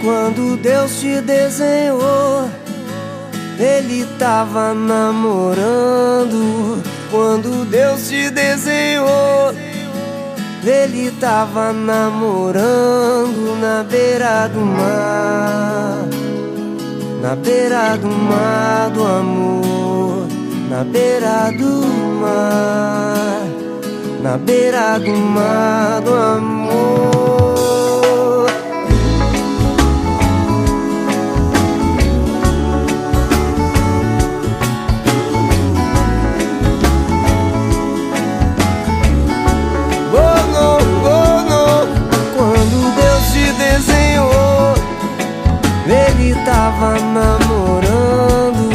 Quando Deus te desenhou, Ele tava namorando. Quando Deus te desenhou, Ele tava namorando na beira do mar. Na beira do mar do amor. Na beira do mar. Na beira do mar do amor. Ele tava namorando.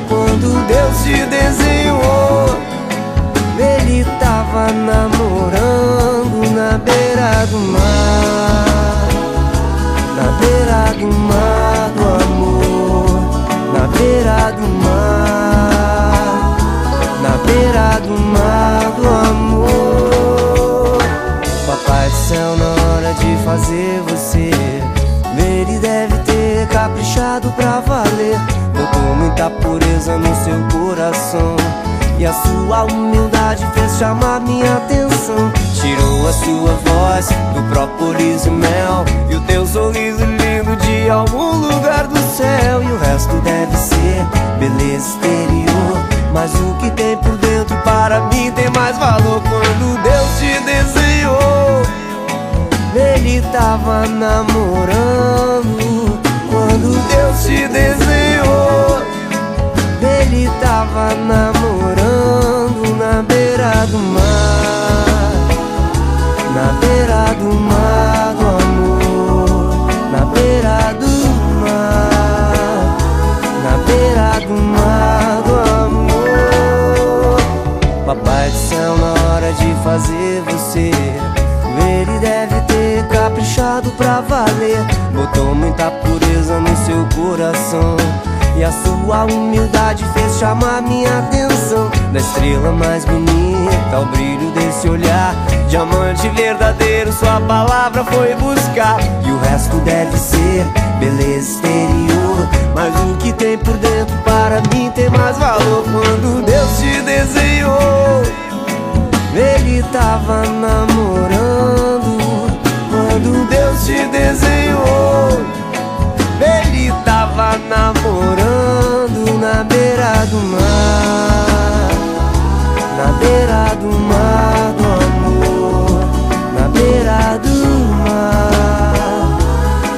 Quando Deus te desenhou, Ele tava namorando na beira do mar. Na beira do mar do amor. Na beira do mar. Na beira do mar do amor. Papai do céu, na hora de fazer você, Ele deve ter caprichado pra valer. Botou muita pureza no seu coração, e a sua humildade fez chamar minha atenção. Tirou a sua voz do própolis e mel, e o teu sorriso lindo de algum lugar do céu. E o resto deve ser beleza exterior, mas o que tem por dentro para mim tem mais valor. Quando Deus te desenhou, Ele tava namorando. Quando Deus te desenhou, Ele tava namorando na beira do mar. Na beira do mar do amor. Na beira do mar. Na beira do mar do amor. Papai do céu, na hora de fazer você, Ele deve ter caprichado pra valer. Botou muita pureza no seu coração, e a sua humildade fez chamar minha atenção. Da estrela mais bonita ao brilho desse olhar, diamante verdadeiro sua palavra foi buscar. E o resto deve ser beleza exterior, mas o que tem por dentro para mim tem mais valor. Quando Deus te desenhou, Ele tava namorando. Quando Deus te desenhou, Ele tava namorando na beira do mar. Na beira do mar do amor. Na beira do mar.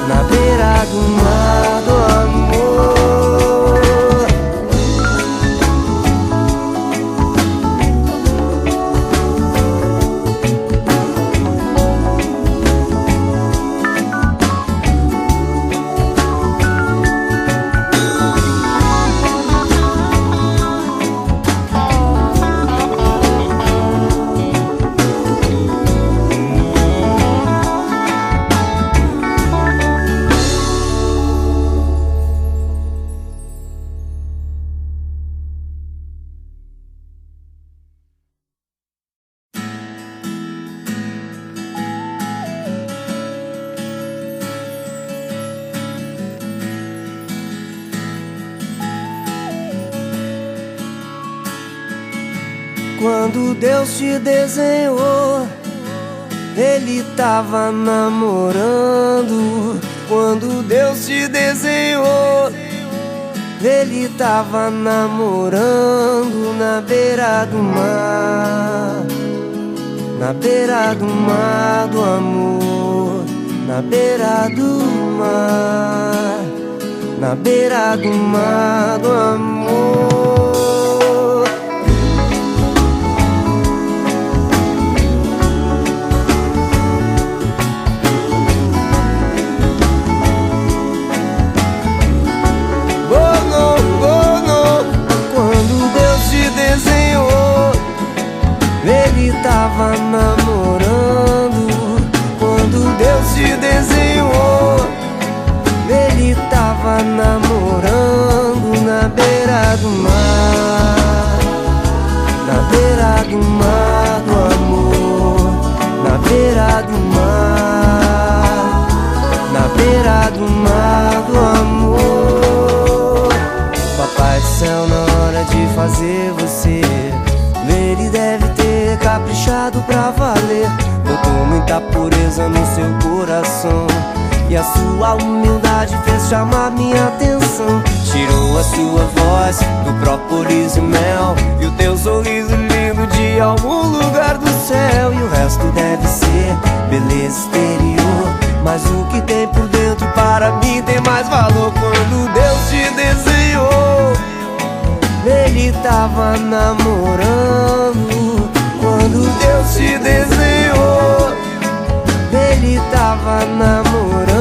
Na beira do mar do amor. Quando Deus te desenhou, Ele tava namorando. Quando Deus te desenhou, Ele tava namorando na beira do mar. Na beira do mar do amor. Na beira do mar. Na beira do mar do amor. Ele tava namorando. Quando Deus te desenhou, Ele tava namorando na beira do mar. Na beira do mar do amor. Na beira do mar. Na beira do mar. sua humildade fez chamar minha atenção. Tirou a sua voz do própolis e mel, e o teu sorriso lindo de algum lugar do céu. E o resto deve ser beleza exterior, mas o que tem por dentro para mim tem mais valor. Quando Deus te desenhou, Ele tava namorando. Quando Deus te desenhou, Ele tava namorando.